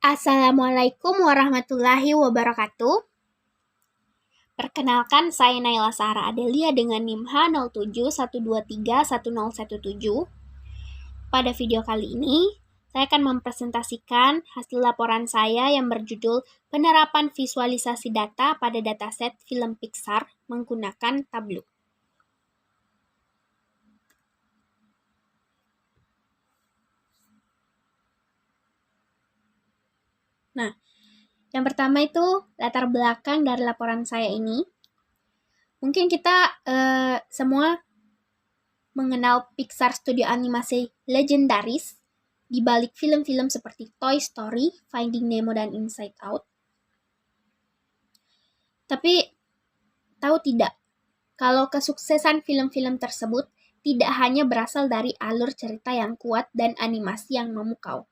Assalamualaikum warahmatullahi wabarakatuh. Perkenalkan, saya Naila Sahara Adelia dengan NIM H0712310117. Pada video kali ini, saya akan mempresentasikan hasil laporan saya yang berjudul Penerapan Visualisasi Data pada Dataset Film Pixar menggunakan Tableau. Nah, yang pertama itu latar belakang dari laporan saya ini. Mungkin kita semua mengenal Pixar studio animasi legendaris di balik film-film seperti Toy Story, Finding Nemo, dan Inside Out. Tapi tahu tidak, kalau kesuksesan film-film tersebut tidak hanya berasal dari alur cerita yang kuat dan animasi yang memukau,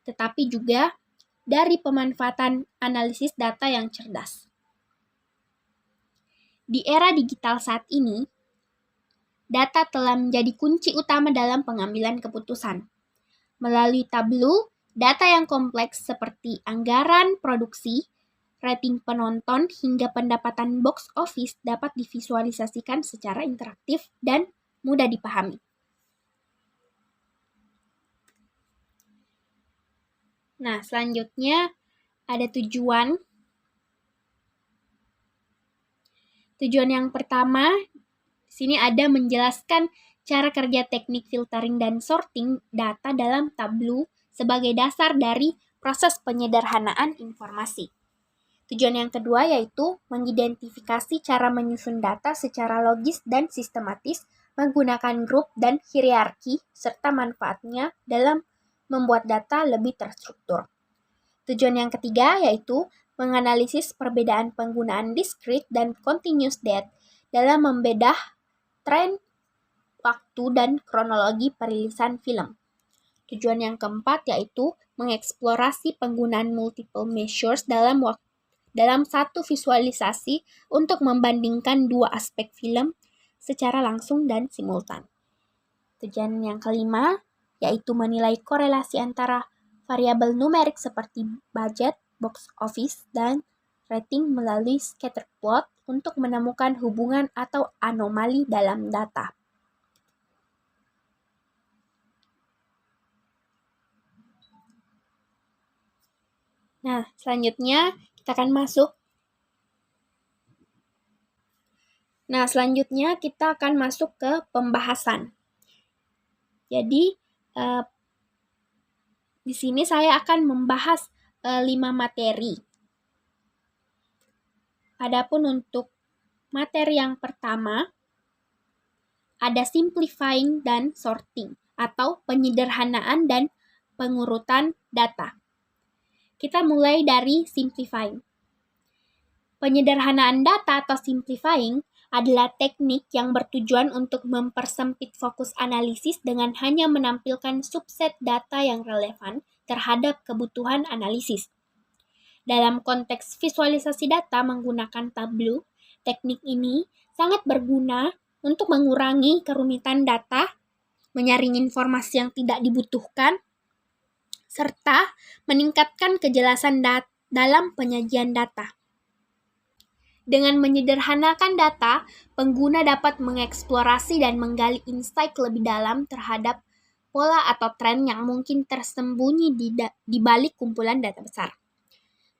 tetapi juga dari pemanfaatan analisis data yang cerdas. Di era digital saat ini, data telah menjadi kunci utama dalam pengambilan keputusan. Melalui Tableau, data yang kompleks seperti anggaran produksi, rating penonton, hingga pendapatan box office dapat divisualisasikan secara interaktif dan mudah dipahami. Nah, selanjutnya ada tujuan. Tujuan yang pertama, di sini ada menjelaskan cara kerja teknik filtering dan sorting data dalam Tableau sebagai dasar dari proses penyederhanaan informasi. Tujuan yang kedua yaitu mengidentifikasi cara menyusun data secara logis dan sistematis menggunakan grup dan hierarki serta manfaatnya dalam membuat data lebih terstruktur. Tujuan yang ketiga yaitu menganalisis perbedaan penggunaan discrete dan continuous date dalam membedah tren waktu dan kronologi perilisan film. Tujuan yang keempat yaitu mengeksplorasi penggunaan multiple measures dalam satu visualisasi untuk membandingkan dua aspek film secara langsung dan simultan. Tujuan yang kelima yaitu menilai korelasi antara variabel numerik seperti budget, box office, dan rating melalui scatter plot untuk menemukan hubungan atau anomali dalam data. Nah, selanjutnya kita akan masuk ke pembahasan. Jadi, di sini saya akan membahas 5 materi. Adapun untuk materi yang pertama, ada simplifying dan sorting, atau penyederhanaan dan pengurutan data. Kita mulai dari simplifying. Penyederhanaan data atau simplifying adalah teknik yang bertujuan untuk mempersempit fokus analisis dengan hanya menampilkan subset data yang relevan terhadap kebutuhan analisis. Dalam konteks visualisasi data menggunakan Tableau, teknik ini sangat berguna untuk mengurangi kerumitan data, menyaring informasi yang tidak dibutuhkan, serta meningkatkan kejelasan dalam penyajian data. Dengan menyederhanakan data, pengguna dapat mengeksplorasi dan menggali insight lebih dalam terhadap pola atau tren yang mungkin tersembunyi di balik kumpulan data besar.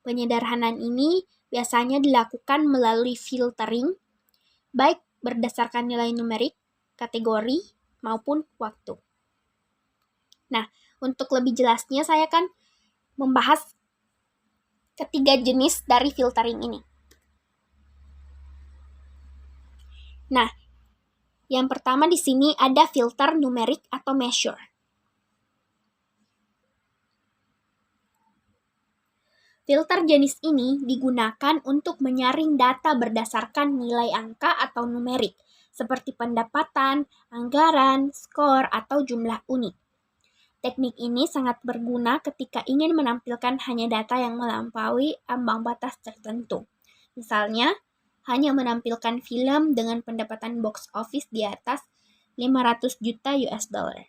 Penyederhanaan ini biasanya dilakukan melalui filtering, baik berdasarkan nilai numerik, kategori, maupun waktu. Nah, untuk lebih jelasnya saya akan membahas ketiga jenis dari filtering ini. Nah, yang pertama di sini ada filter numerik atau measure. Filter jenis ini digunakan untuk menyaring data berdasarkan nilai angka atau numerik, seperti pendapatan, anggaran, skor, atau jumlah unit. Teknik ini sangat berguna ketika ingin menampilkan hanya data yang melampaui ambang batas tertentu. Misalnya, hanya menampilkan film dengan pendapatan box office di atas 500 juta US dollar.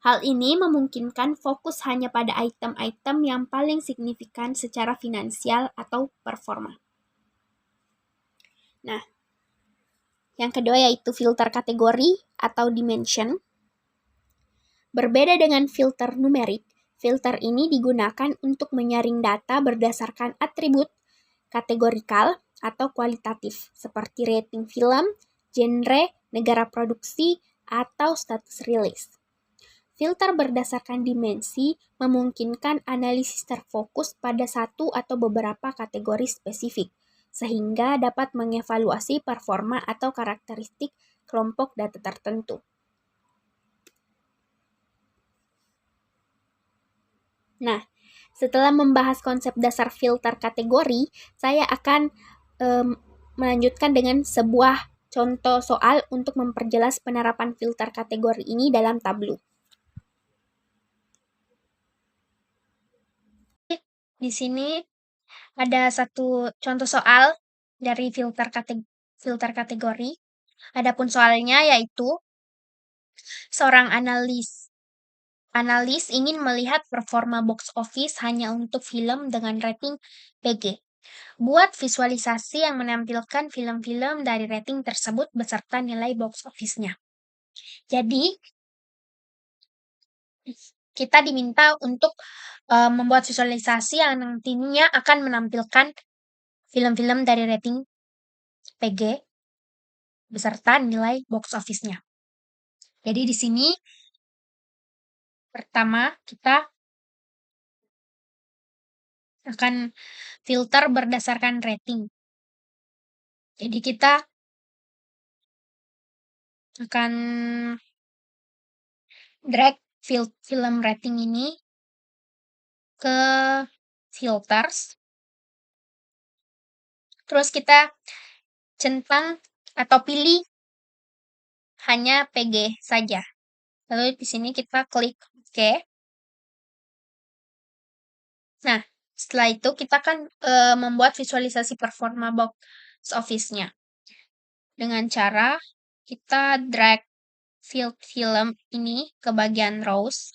Hal ini memungkinkan fokus hanya pada item-item yang paling signifikan secara finansial atau performa. Nah, yang kedua yaitu filter kategori atau dimension. Berbeda dengan filter numerik, filter ini digunakan untuk menyaring data berdasarkan atribut kategorikal atau kualitatif, seperti rating film, genre, negara produksi, atau status rilis. Filter berdasarkan dimensi memungkinkan analisis terfokus pada satu atau beberapa kategori spesifik, sehingga dapat mengevaluasi performa atau karakteristik kelompok data tertentu. Nah, setelah membahas konsep dasar filter kategori, saya akan melanjutkan dengan sebuah contoh soal untuk memperjelas penerapan filter kategori ini dalam Tableau. Di sini ada satu contoh soal dari filter kategori. Adapun soalnya yaitu seorang analis ingin melihat performa box office hanya untuk film dengan rating PG. Buat visualisasi yang menampilkan film-film dari rating tersebut beserta nilai box office-nya. Jadi, kita diminta untuk membuat visualisasi yang nantinya akan menampilkan film-film dari rating PG beserta nilai box office-nya. Jadi di sini pertama kita akan filter berdasarkan rating. Jadi kita akan drag film rating ini ke filters. Terus kita centang atau pilih hanya PG saja. Lalu di sini kita klik OK. Nah, setelah itu kita akan membuat visualisasi performa box office-nya. Dengan cara kita drag film ini ke bagian rows.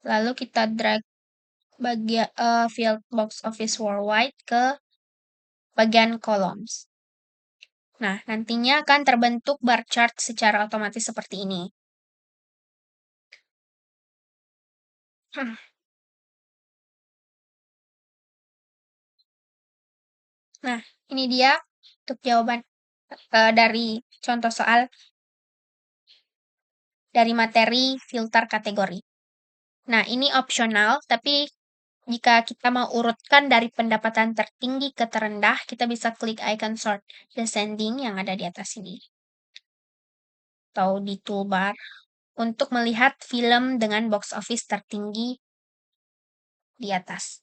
Lalu kita drag bagian field box office worldwide ke bagian columns. Nah, nantinya akan terbentuk bar chart secara otomatis seperti ini. Nah, ini dia untuk jawaban dari contoh soal dari materi filter kategori. Nah, ini opsional, tapi jika kita mau urutkan dari pendapatan tertinggi ke terendah, kita bisa klik icon sort descending yang ada di atas ini. Atau di toolbar untuk melihat film dengan box office tertinggi di atas.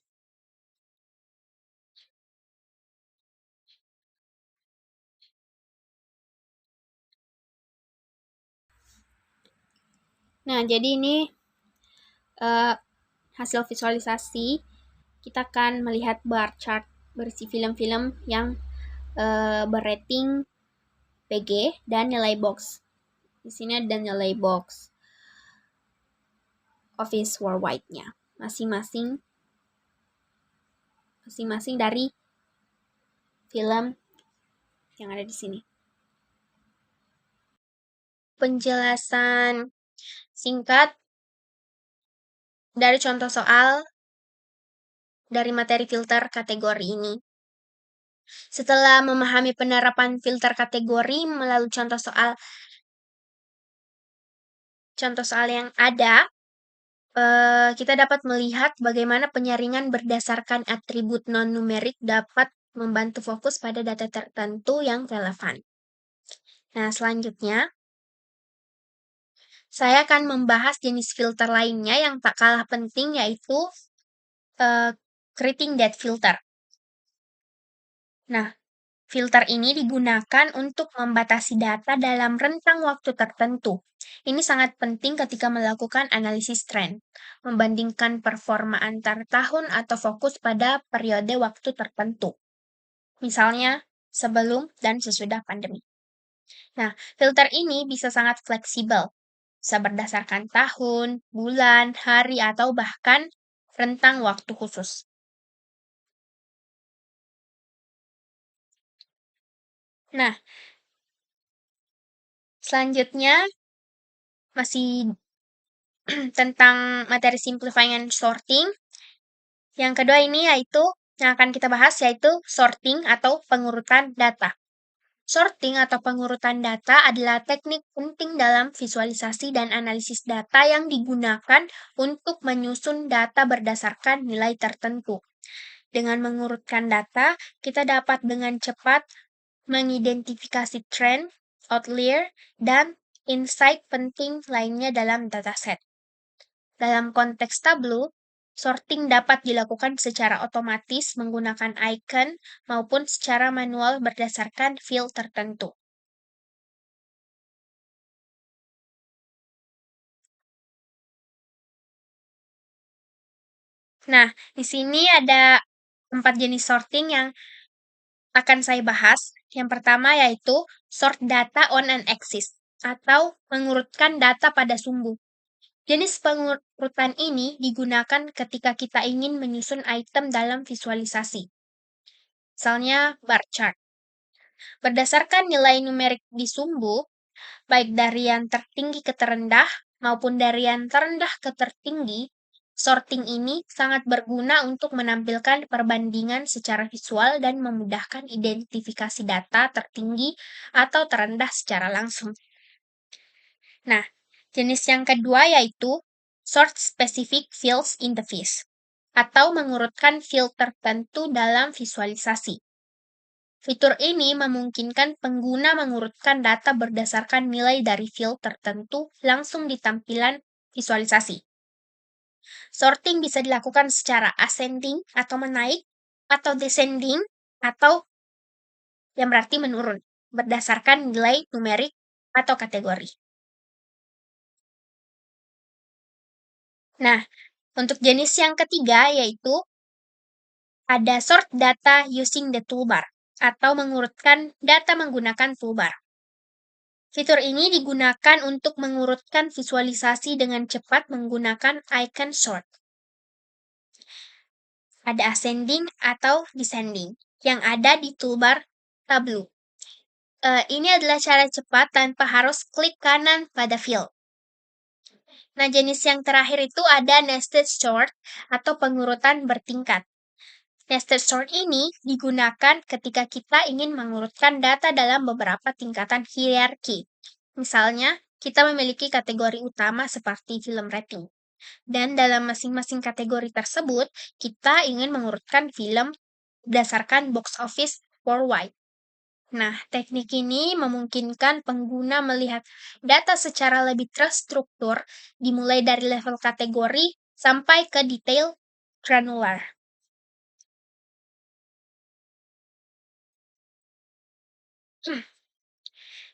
Nah, jadi ini hasil visualisasi. Kita akan melihat bar chart berisi film-film yang berating PG dan nilai box. Di sini ada nilai box office worldwide-nya. Masing-masing dari film yang ada di sini. Penjelasan singkat dari contoh soal dari materi filter kategori ini. Setelah memahami penerapan filter kategori melalui contoh soal yang ada, kita dapat melihat bagaimana penyaringan berdasarkan atribut non-numerik dapat membantu fokus pada data tertentu yang relevan. Nah, selanjutnya, saya akan membahas jenis filter lainnya yang tak kalah penting, yaitu creating depth filter. Nah, filter ini digunakan untuk membatasi data dalam rentang waktu tertentu. Ini sangat penting ketika melakukan analisis tren, membandingkan performa antar tahun atau fokus pada periode waktu tertentu. Misalnya, sebelum dan sesudah pandemi. Nah, filter ini bisa sangat fleksibel. bisa berdasarkan tahun, bulan, hari, atau bahkan rentang waktu khusus. Nah, selanjutnya masih tentang materi simplifying and sorting. Yang kedua ini yang akan kita bahas yaitu sorting atau pengurutan data. Sorting atau pengurutan data adalah teknik penting dalam visualisasi dan analisis data yang digunakan untuk menyusun data berdasarkan nilai tertentu. Dengan mengurutkan data, kita dapat dengan cepat mengidentifikasi tren, outlier, dan insight penting lainnya dalam dataset. Dalam konteks Tableau, sorting dapat dilakukan secara otomatis menggunakan icon maupun secara manual berdasarkan field tertentu. Nah, di sini ada 4 jenis sorting yang akan saya bahas. Yang pertama yaitu sort data on an axis atau mengurutkan data pada sumbu. Jenis pengurutan ini digunakan ketika kita ingin menyusun item dalam visualisasi. Misalnya bar chart. Berdasarkan nilai numerik di sumbu, baik dari yang tertinggi ke terendah maupun dari yang terendah ke tertinggi, sorting ini sangat berguna untuk menampilkan perbandingan secara visual dan memudahkan identifikasi data tertinggi atau terendah secara langsung. Nah, jenis yang kedua yaitu sort specific fields in the vis, atau mengurutkan field tertentu dalam visualisasi. Fitur ini memungkinkan pengguna mengurutkan data berdasarkan nilai dari field tertentu langsung di tampilan visualisasi. Sorting bisa dilakukan secara ascending atau menaik, atau descending atau yang berarti menurun, berdasarkan nilai numerik atau kategori. Nah, untuk jenis yang ketiga yaitu ada sort data using the toolbar atau mengurutkan data menggunakan toolbar. Fitur ini digunakan untuk mengurutkan visualisasi dengan cepat menggunakan icon sort. Ada ascending atau descending yang ada di toolbar Tableau. Ini adalah cara cepat tanpa harus klik kanan pada field. Nah, jenis yang terakhir itu ada nested sort atau pengurutan bertingkat. Nested sort ini digunakan ketika kita ingin mengurutkan data dalam beberapa tingkatan hierarki. Misalnya, kita memiliki kategori utama seperti film rating. Dan dalam masing-masing kategori tersebut, kita ingin mengurutkan film berdasarkan box office worldwide. Nah, teknik ini memungkinkan pengguna melihat data secara lebih terstruktur, dimulai dari level kategori sampai ke detail granular.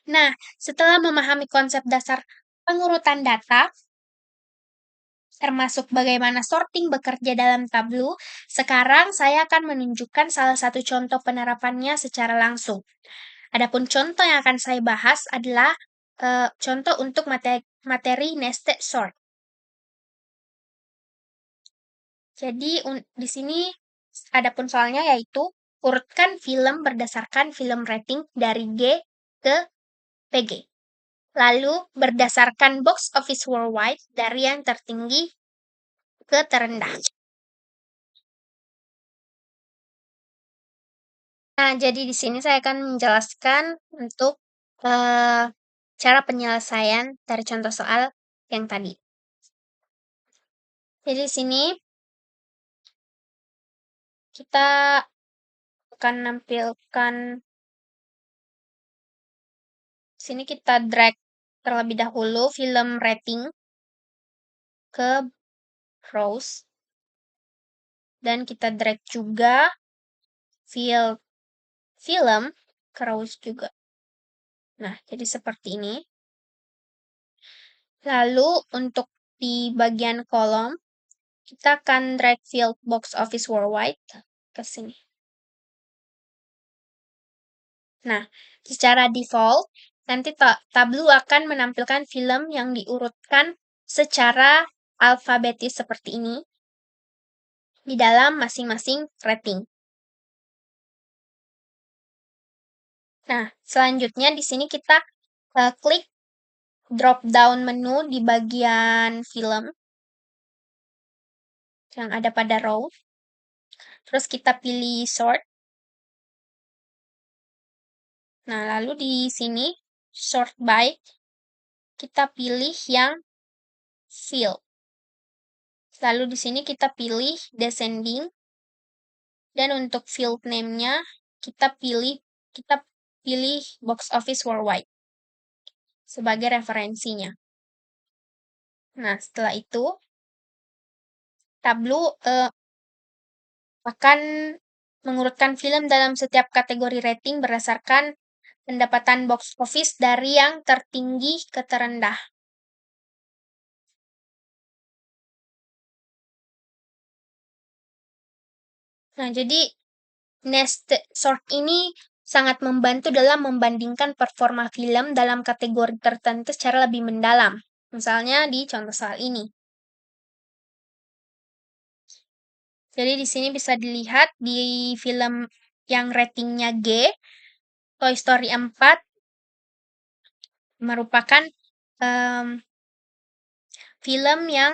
Nah, setelah memahami konsep dasar pengurutan data, termasuk bagaimana sorting bekerja dalam Tableau, sekarang saya akan menunjukkan salah satu contoh penerapannya secara langsung. Adapun contoh yang akan saya bahas adalah contoh untuk materi nested sort. Jadi di sini adapun soalnya yaitu urutkan film berdasarkan film rating dari G ke PG. Lalu berdasarkan box office worldwide dari yang tertinggi ke terendah. Nah, jadi di sini saya akan menjelaskan untuk cara penyelesaian dari contoh soal yang tadi. Jadi di sini kita akan menampilkan sini kita drag terlebih dahulu film rating ke rows dan kita drag juga field film ke rows juga. Nah, jadi seperti ini. Lalu untuk di bagian kolom kita akan drag field box office worldwide ke sini. Nah, secara default Nanti Tableau akan menampilkan film yang diurutkan secara alfabetis seperti ini di dalam masing-masing rating. Nah, selanjutnya di sini kita klik drop down menu di bagian film yang ada pada row. Terus kita pilih sort. Nah, lalu di sini sort by kita pilih yang field. Lalu di sini kita pilih descending dan untuk field name-nya kita pilih box office worldwide sebagai referensinya. Nah, setelah itu Tableau akan mengurutkan film dalam setiap kategori rating berdasarkan pendapatan box office dari yang tertinggi ke terendah. Nah, jadi nested sort ini sangat membantu dalam membandingkan performa film dalam kategori tertentu secara lebih mendalam. Misalnya di contoh soal ini. Jadi di sini bisa dilihat di film yang ratingnya G, Toy Story 4 merupakan film yang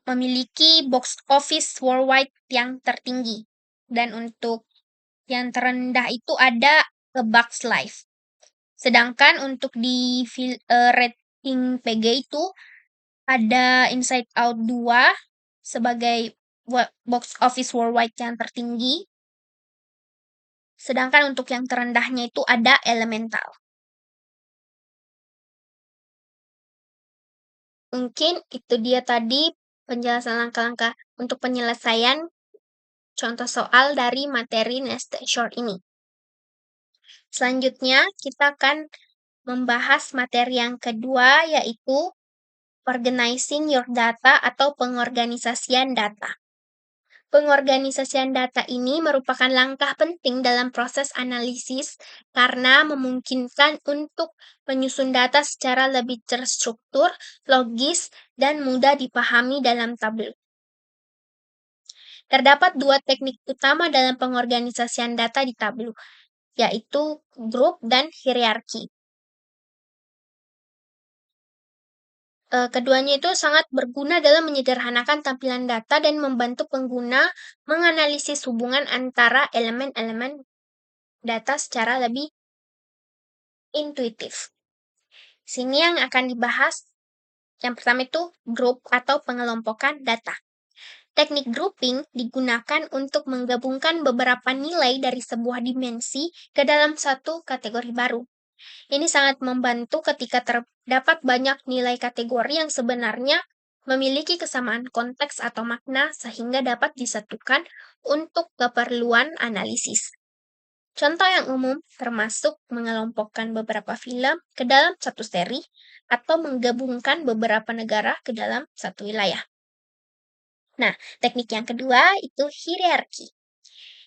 memiliki box office worldwide yang tertinggi. Dan untuk yang terendah itu ada A Bug's Life. Sedangkan untuk di rating PG itu ada Inside Out 2 sebagai box office worldwide yang tertinggi. Sedangkan untuk yang terendahnya itu ada Elemental. Mungkin itu dia tadi penjelasan langkah-langkah untuk penyelesaian contoh soal dari materi nested short ini. Selanjutnya, kita akan membahas materi yang kedua, yaitu organizing your data atau pengorganisasian data. Pengorganisasian data ini merupakan langkah penting dalam proses analisis karena memungkinkan untuk menyusun data secara lebih terstruktur, logis, dan mudah dipahami dalam tabel. Terdapat dua teknik utama dalam pengorganisasian data di tabel, yaitu group dan hierarki. Keduanya itu sangat berguna dalam menyederhanakan tampilan data dan membantu pengguna menganalisis hubungan antara elemen-elemen data secara lebih intuitif. Sini yang akan dibahas, yang pertama itu group atau pengelompokan data. Teknik grouping digunakan untuk menggabungkan beberapa nilai dari sebuah dimensi ke dalam satu kategori baru. Ini sangat membantu ketika terdapat banyak nilai kategori yang sebenarnya memiliki kesamaan konteks atau makna sehingga dapat disatukan untuk keperluan analisis. Contoh yang umum termasuk mengelompokkan beberapa film ke dalam satu seri atau menggabungkan beberapa negara ke dalam satu wilayah. Nah, teknik yang kedua itu hierarki.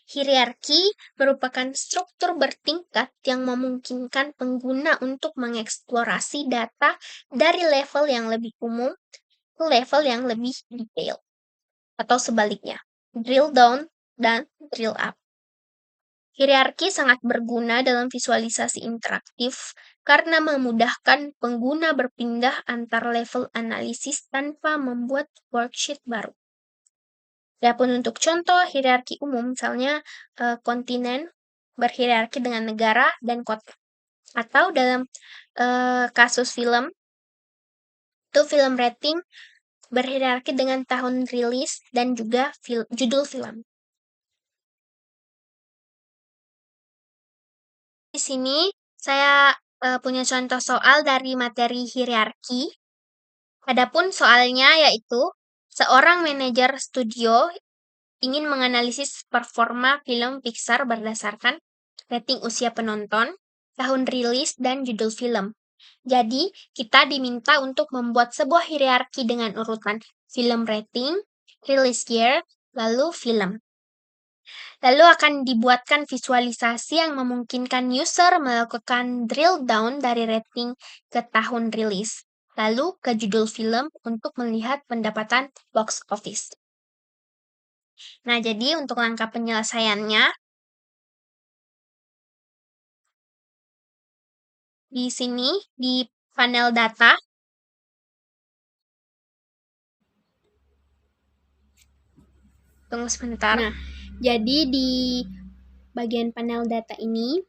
Hierarki merupakan struktur bertingkat yang memungkinkan pengguna untuk mengeksplorasi data dari level yang lebih umum ke level yang lebih detail. Atau sebaliknya, drill down dan drill up. Hierarki sangat berguna dalam visualisasi interaktif karena memudahkan pengguna berpindah antar level analisis tanpa membuat worksheet baru. Adapun untuk contoh hierarki umum, misalnya kontinen berhierarki dengan negara dan kota. Atau dalam kasus film, itu film rating berhierarki dengan tahun rilis dan juga judul film. Di sini saya punya contoh soal dari materi hierarki. Adapun soalnya yaitu seorang manajer studio ingin menganalisis performa film Pixar berdasarkan rating usia penonton, tahun rilis, dan judul film. Jadi, kita diminta untuk membuat sebuah hierarki dengan urutan film rating, release year, lalu film. Lalu akan dibuatkan visualisasi yang memungkinkan user melakukan drill down dari rating ke tahun rilis, lalu ke judul film untuk melihat pendapatan box office. Nah, jadi untuk langkah penyelesaiannya, di sini di panel data, tunggu sebentar. Nah, jadi di bagian panel data ini,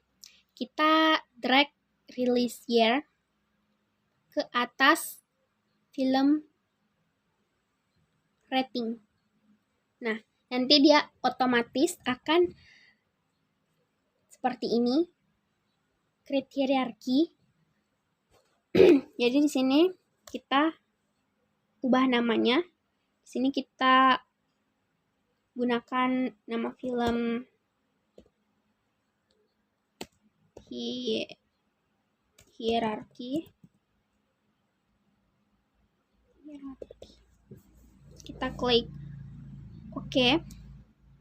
kita drag release year ke atas film rating. Nah, nanti dia otomatis akan seperti ini, create hierarchy. Jadi di sini kita ubah namanya. Di sini kita gunakan nama film hierarchy. Kita klik oke.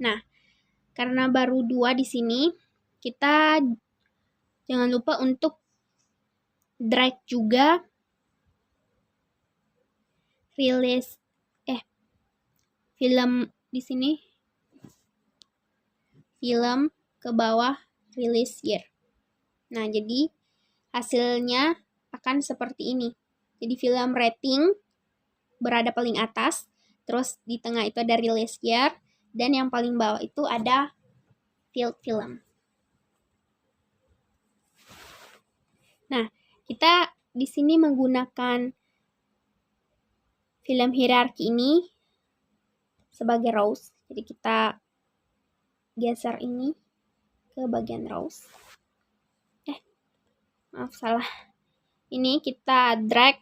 Nah, karena baru 2 di sini, kita jangan lupa untuk drag juga release film di sini, film ke bawah release year. Nah, jadi hasilnya akan seperti ini. Jadi film rating berada paling atas, terus di tengah itu ada release year, dan yang paling bawah itu ada field film. Nah, kita di sini menggunakan film hierarki ini sebagai rows. Jadi kita geser ini ke bagian rows. Maaf, salah. Ini kita drag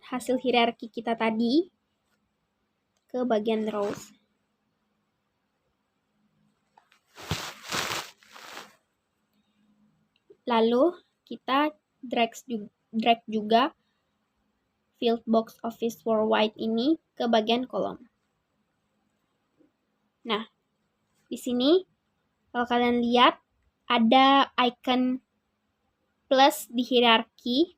hasil hierarki kita tadi ke bagian rows. Lalu kita drag juga field box office worldwide ini ke bagian kolom. Nah, di sini kalau kalian lihat ada icon plus di hierarki.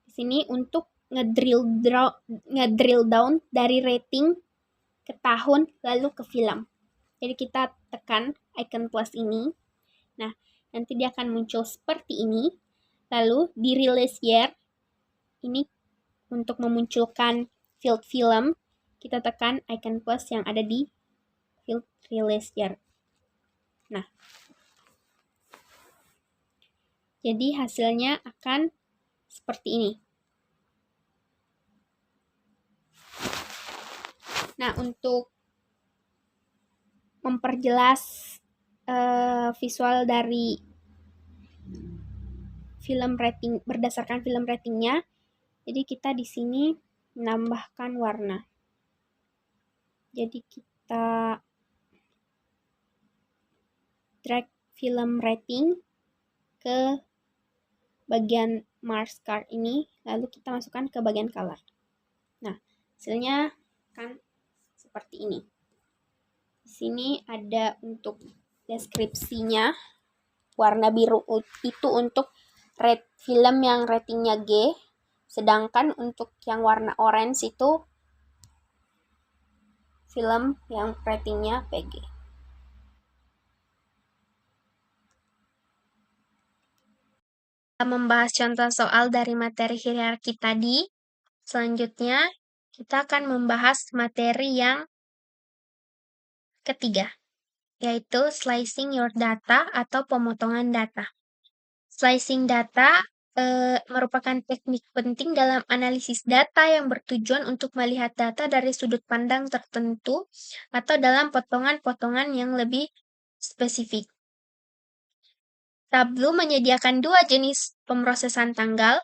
Di sini untuk ngedrill down dari rating ke tahun lalu ke film. Jadi kita tekan icon plus ini. Nah, nanti dia akan muncul seperti ini. Lalu di release year ini untuk memunculkan field film, kita tekan icon plus yang ada di field release year. Nah, jadi hasilnya akan seperti ini. Nah, untuk memperjelas visual dari film rating berdasarkan film ratingnya, jadi kita di sini menambahkan warna. Jadi kita drag film rating ke bagian Mars card ini, lalu kita masukkan ke bagian color. Nah, hasilnya kan seperti ini. Di sini ada untuk deskripsinya, warna biru itu untuk film yang ratingnya G, sedangkan untuk yang warna orange itu film yang ratingnya PG. Kita membahas contoh soal dari materi hierarki tadi. Selanjutnya, kita akan membahas materi yang ketiga, yaitu slicing your data atau pemotongan data. Slicing data merupakan teknik penting dalam analisis data yang bertujuan untuk melihat data dari sudut pandang tertentu atau dalam potongan-potongan yang lebih spesifik. Tableau menyediakan 2 jenis pemrosesan tanggal.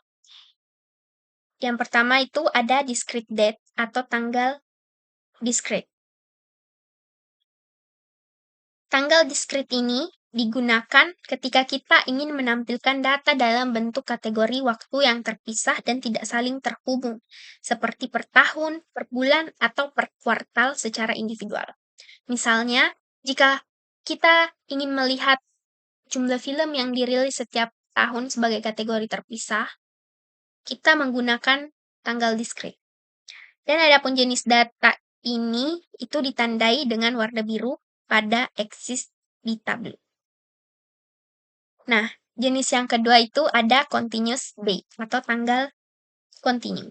Yang pertama itu ada discrete date atau tanggal discrete. Tanggal discrete ini digunakan ketika kita ingin menampilkan data dalam bentuk kategori waktu yang terpisah dan tidak saling terhubung, seperti per tahun, per bulan, atau per kuartal secara individual. Misalnya, Jika kita ingin melihat jumlah film yang dirilis setiap tahun sebagai kategori terpisah, kita menggunakan tanggal diskrit. Dan adapun jenis data ini itu ditandai dengan warna biru pada eksis di tabel. Nah, jenis yang kedua itu ada continuous date atau tanggal kontinu.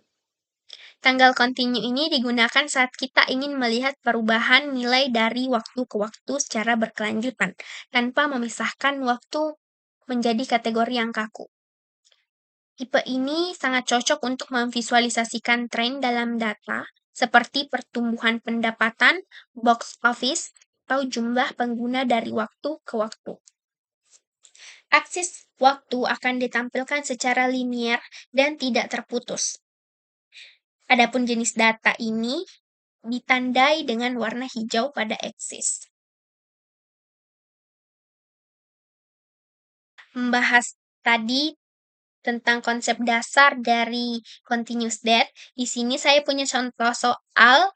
Tanggal kontinu ini digunakan saat kita ingin melihat perubahan nilai dari waktu ke waktu secara berkelanjutan, tanpa memisahkan waktu menjadi kategori yang kaku. Tipe ini sangat cocok untuk memvisualisasikan tren dalam data, seperti pertumbuhan pendapatan, box office, atau jumlah pengguna dari waktu ke waktu. Aksis waktu akan ditampilkan secara linier dan tidak terputus. Adapun jenis data ini ditandai dengan warna hijau pada eksis. Membahas tadi tentang konsep dasar dari continuous date, di sini saya punya contoh soal,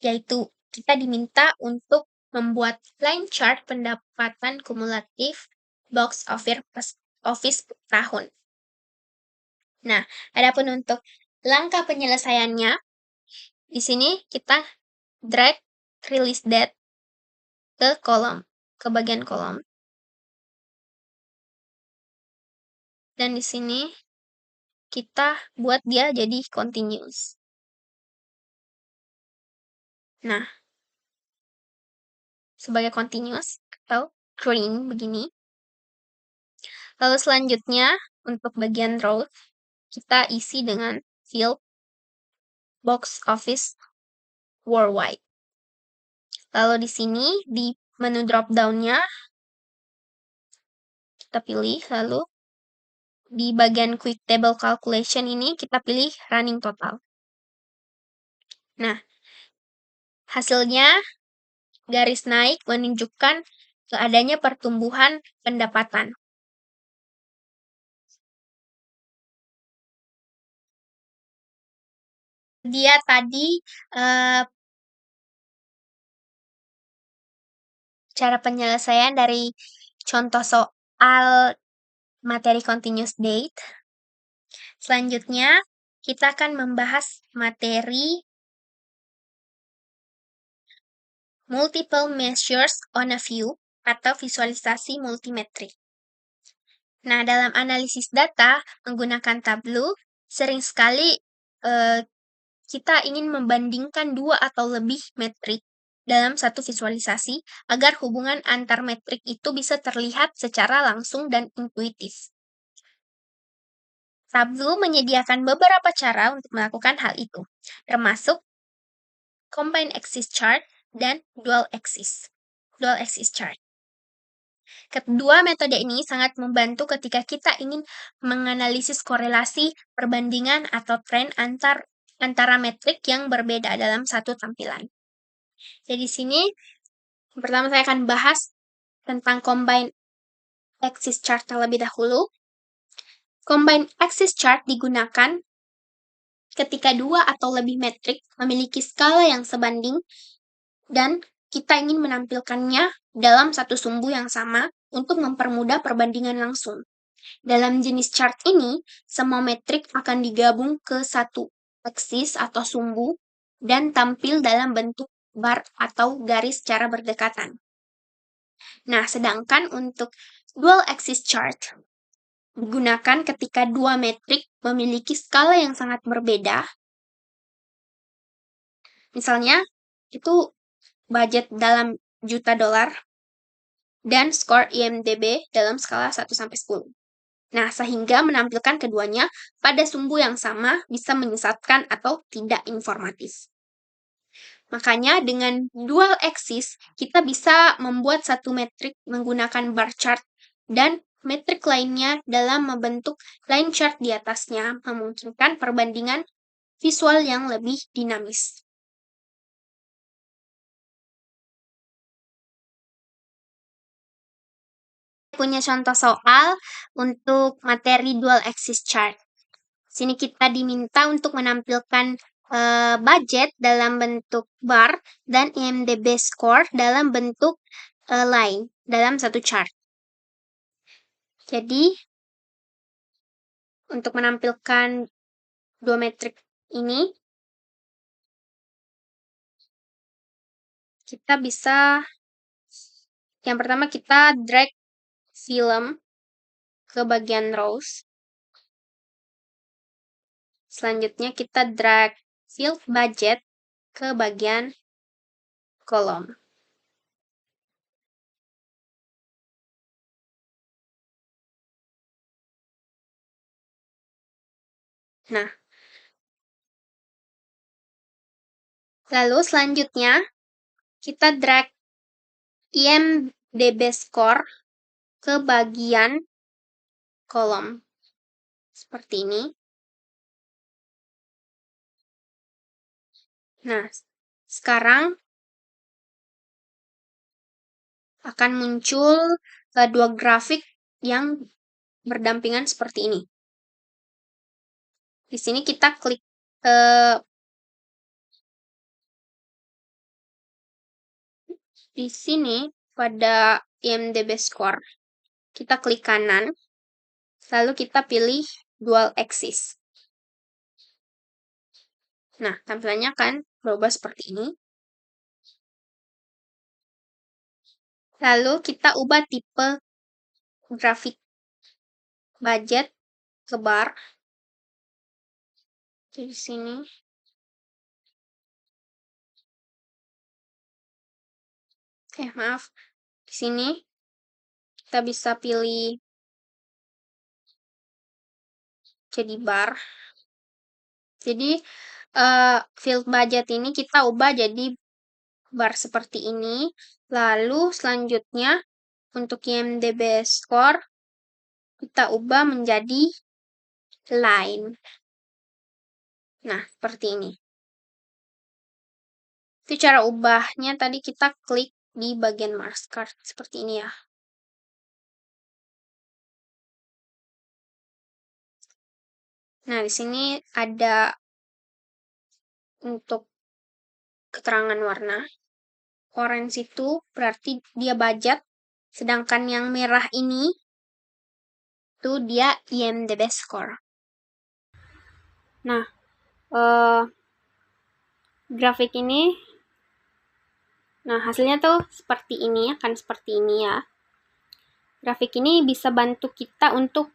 yaitu kita diminta untuk membuat line chart pendapatan kumulatif box office per tahun. Nah, adapun untuk langkah penyelesaiannya, di sini kita drag release date ke bagian kolom. Dan di sini kita buat dia jadi continuous. Nah, sebagai continuous atau green begini. Lalu selanjutnya untuk bagian row kita isi dengan field box office worldwide. Lalu di sini di menu drop down-nya kita pilih, lalu di bagian quick table calculation ini kita pilih running total. Nah, hasilnya garis naik menunjukkan adanya pertumbuhan pendapatan. Dia tadi cara penyelesaian dari contoh soal materi continuous date. Selanjutnya, kita akan membahas materi multiple measures on a view atau visualisasi multimetrik. Nah, dalam analisis data menggunakan Tableau, sering sekali kita ingin membandingkan dua atau lebih metrik dalam satu visualisasi agar hubungan antar metrik itu bisa terlihat secara langsung dan intuitif. Tableau menyediakan beberapa cara untuk melakukan hal itu, termasuk combine axis chart dan dual axis chart. Kedua metode ini sangat membantu ketika kita ingin menganalisis korelasi, perbandingan, atau tren antara metrik yang berbeda dalam satu tampilan. Jadi di sini pertama saya akan bahas tentang combine axis chart terlebih dahulu. Combine axis chart digunakan ketika dua atau lebih metrik memiliki skala yang sebanding dan kita ingin menampilkannya dalam satu sumbu yang sama untuk mempermudah perbandingan langsung. Dalam jenis chart ini, semua metrik akan digabung ke satu aksis atau sumbu dan tampil dalam bentuk bar atau garis secara berdekatan. Nah, sedangkan untuk dual axis chart digunakan ketika dua metrik memiliki skala yang sangat berbeda. Misalnya, itu budget dalam juta dolar dan skor IMDb dalam skala 1-10. Nah, sehingga menampilkan keduanya pada sumbu yang sama bisa menyesatkan atau tidak informatif. Makanya dengan dual axis, kita bisa membuat satu metrik menggunakan bar chart dan metrik lainnya dalam membentuk line chart di atasnya, memungkinkan perbandingan visual yang lebih dinamis. Punya contoh soal untuk materi dual axis chart. Sini kita diminta untuk menampilkan budget dalam bentuk bar dan IMDb score dalam bentuk line dalam satu chart. Jadi, untuk menampilkan dua metrik ini, kita bisa, yang pertama kita drag film ke bagian rows. Selanjutnya kita drag field budget ke bagian kolom. Nah, lalu selanjutnya kita drag IMDb score ke bagian kolom. Seperti ini. Nah, sekarang akan muncul dua grafik yang berdampingan seperti ini. Di sini kita klik di sini pada IMDb score. Kita klik kanan, lalu kita pilih dual axis. Nah, tampilannya kan berubah seperti ini. Lalu kita ubah tipe grafik budget ke bar. Di sini. Maaf. Di sini kita bisa pilih jadi bar. Jadi field budget ini kita ubah jadi bar seperti ini. Lalu selanjutnya untuk IMDb score kita ubah menjadi line. Nah, seperti ini. Itu cara ubahnya tadi kita klik di bagian marker seperti ini ya. Nah, di sini ada untuk keterangan warna. Orange itu berarti dia budget, sedangkan yang merah ini itu dia IMDb score. Nah, grafik ini, nah hasilnya tuh seperti ini, akan seperti ini ya. Grafik ini bisa bantu kita untuk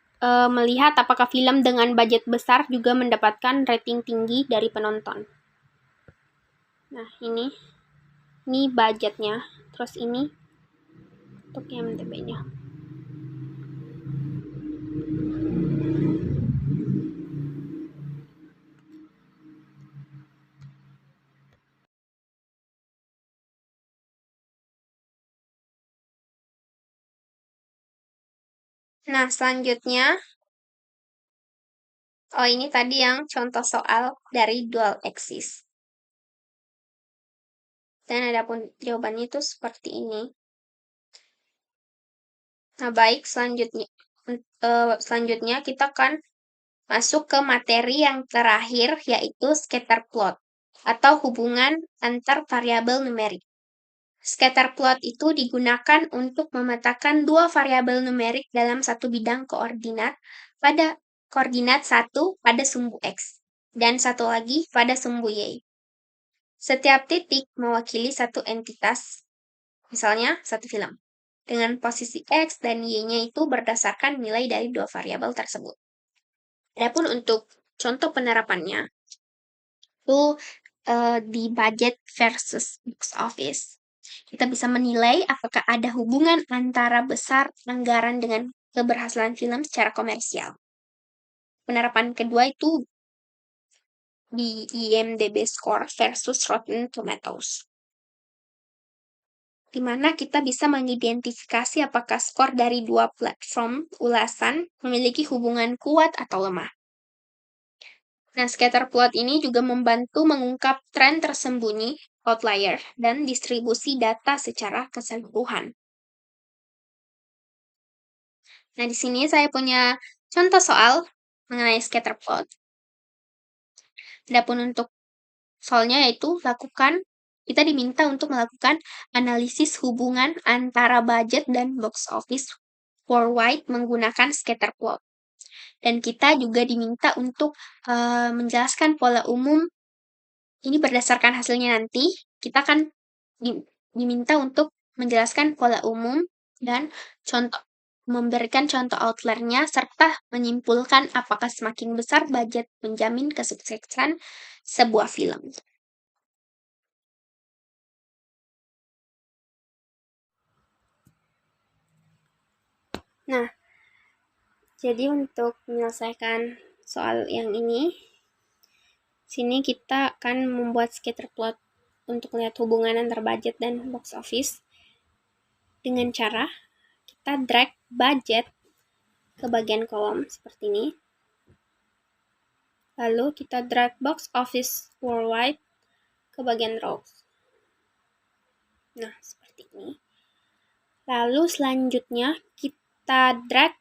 melihat apakah film dengan budget besar juga mendapatkan rating tinggi dari penonton. Nah, ini budgetnya, terus ini untuk IMDb-nya. Nah, selanjutnya, ini tadi yang contoh soal dari dual axis. Dan adapun jawabannya itu seperti ini. Nah, baik, selanjutnya kita akan masuk ke materi yang terakhir, yaitu scatter plot atau hubungan antar variabel numerik. Scatter plot itu digunakan untuk memetakan dua variabel numerik dalam satu bidang koordinat pada koordinat 1 pada sumbu X dan satu lagi pada sumbu Y. Setiap titik mewakili satu entitas, misalnya satu film, dengan posisi X dan Y-nya itu berdasarkan nilai dari dua variabel tersebut. Adapun untuk contoh penerapannya, itu di budget versus box office. Kita bisa menilai apakah ada hubungan antara besar anggaran dengan keberhasilan film secara komersial. Penerapan kedua itu di IMDb score versus Rotten Tomatoes, di mana kita bisa mengidentifikasi apakah skor dari dua platform ulasan memiliki hubungan kuat atau lemah. Nah, scatter plot ini juga membantu mengungkap tren tersembunyi, outlier, dan distribusi data secara keseluruhan. Nah, di sini saya punya contoh soal mengenai scatter plot. Adapun untuk soalnya yaitu kita diminta untuk melakukan analisis hubungan antara budget dan box office worldwide menggunakan scatter plot. Dan kita juga diminta untuk menjelaskan pola umum. Ini berdasarkan hasilnya nanti, kita akan diminta untuk menjelaskan pola umum dan memberikan contoh outlier-nya serta menyimpulkan apakah semakin besar budget menjamin kesuksesan sebuah film. Nah, jadi untuk menyelesaikan soal yang ini, sini kita akan membuat scatter plot untuk lihat hubungan antar budget dan box office dengan cara kita drag budget ke bagian kolom seperti ini. Lalu kita drag box office worldwide ke bagian rows. Nah, seperti ini. Lalu selanjutnya kita drag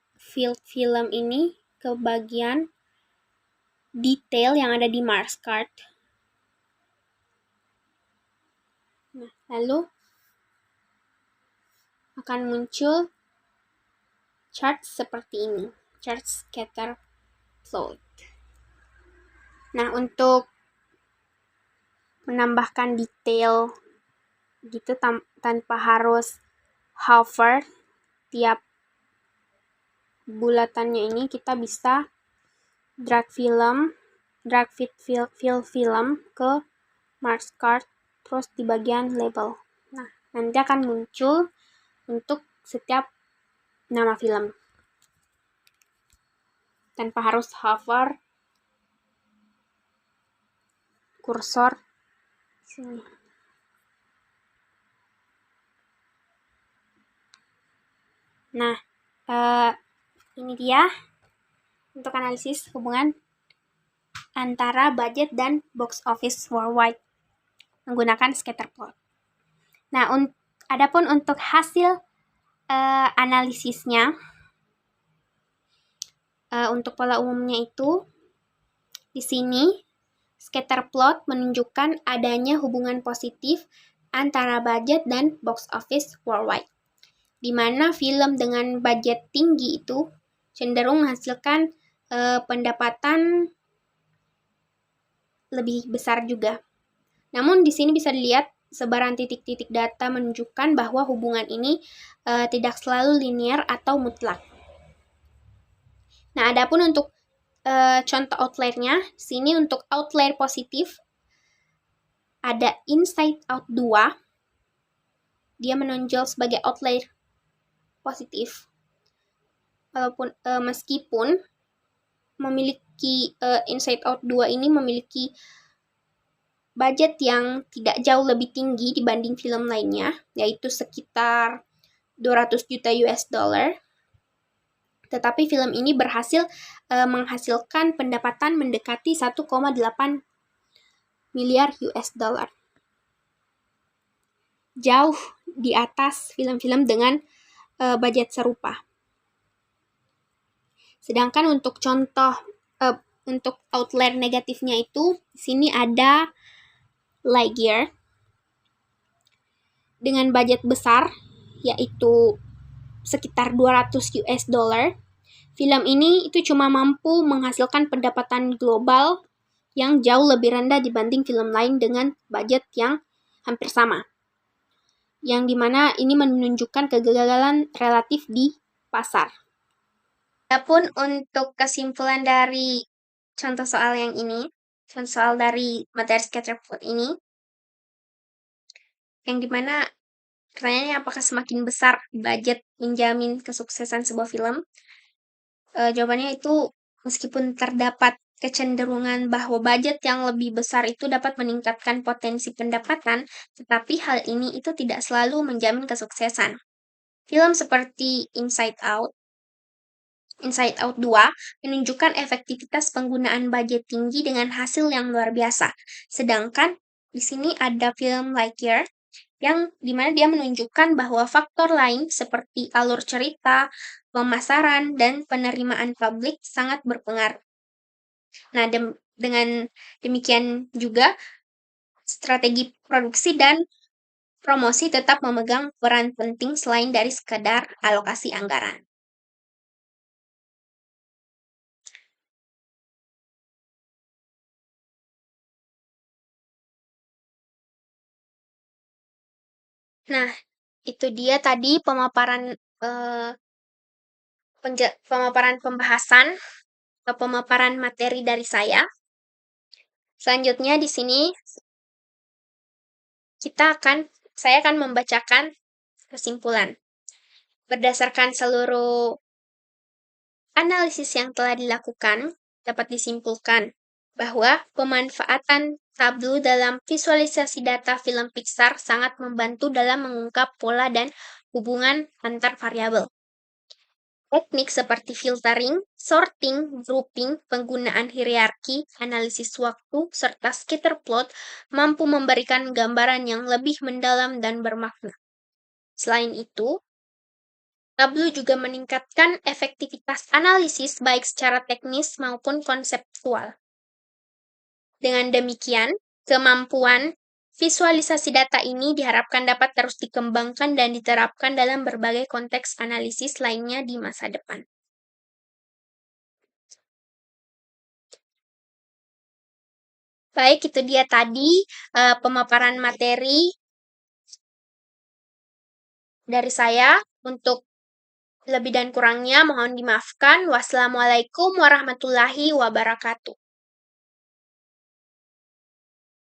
film ini ke bagian detail yang ada di Mars card. Nah, lalu akan muncul chart seperti ini, chart scatter plot. Nah, untuk menambahkan detail gitu tanpa harus hover tiap bulatannya ini, kita bisa drag film ke Mars card terus di bagian label. Nah, nanti akan muncul untuk setiap nama film tanpa harus hover kursor sini. Nah, ini dia untuk analisis hubungan antara budget dan box office worldwide menggunakan scatter plot. Nah, adapun untuk hasil analisisnya, untuk pola umumnya itu di sini scatter plot menunjukkan adanya hubungan positif antara budget dan box office worldwide, di mana film dengan budget tinggi itu cenderung menghasilkan pendapatan lebih besar juga. Namun di sini bisa dilihat sebaran titik-titik data menunjukkan bahwa hubungan ini tidak selalu linear atau mutlak. Nah, adapun untuk contoh outlier-nya, sini untuk outlier positif ada Inside Out 2. Dia menonjol sebagai outlier positif. Walaupun meskipun memiliki Inside Out 2 ini memiliki budget yang tidak jauh lebih tinggi dibanding film lainnya, yaitu sekitar 200 juta US dollar. Tetapi film ini berhasil menghasilkan pendapatan mendekati 1,8 miliar US dollar. Jauh di atas film-film dengan budget serupa. Sedangkan untuk contoh untuk outlier negatifnya itu, di sini ada Lightyear dengan budget besar, yaitu sekitar 200 US dollar. Film ini itu cuma mampu menghasilkan pendapatan global yang jauh lebih rendah dibanding film lain dengan budget yang hampir sama. Yang dimana ini menunjukkan kegagalan relatif di pasar. Adapun untuk kesimpulan dari contoh soal yang ini, contoh soal dari materi scatter plot ini, yang dimana pertanyaannya apakah semakin besar budget menjamin kesuksesan sebuah film? Jawabannya itu meskipun terdapat kecenderungan bahwa budget yang lebih besar itu dapat meningkatkan potensi pendapatan, tetapi hal ini itu tidak selalu menjamin kesuksesan. Film seperti Inside Out 2 menunjukkan efektivitas penggunaan budget tinggi dengan hasil yang luar biasa. Sedangkan di sini ada film Lightyear yang dimana dia menunjukkan bahwa faktor lain seperti alur cerita, pemasaran, dan penerimaan publik sangat berpengaruh. Nah, dengan demikian juga Strategi produksi dan promosi tetap memegang peran penting selain dari sekadar alokasi anggaran. Nah, itu dia tadi pemaparan pembahasan atau pemaparan materi dari saya. Selanjutnya di sini saya akan membacakan kesimpulan. Berdasarkan seluruh analisis yang telah dilakukan, dapat disimpulkan bahwa pemanfaatan Tableau dalam visualisasi data film Pixar sangat membantu dalam mengungkap pola dan hubungan antar variabel. Teknik seperti filtering, sorting, grouping, penggunaan hierarki, analisis waktu, serta scatter plot mampu memberikan gambaran yang lebih mendalam dan bermakna. Selain itu, Tableau juga meningkatkan efektivitas analisis baik secara teknis maupun konseptual. Dengan demikian, kemampuan visualisasi data ini diharapkan dapat terus dikembangkan dan diterapkan dalam berbagai konteks analisis lainnya di masa depan. Baik, itu dia tadi pemaparan materi dari saya. Untuk lebih dan kurangnya mohon dimaafkan. Wassalamualaikum warahmatullahi wabarakatuh.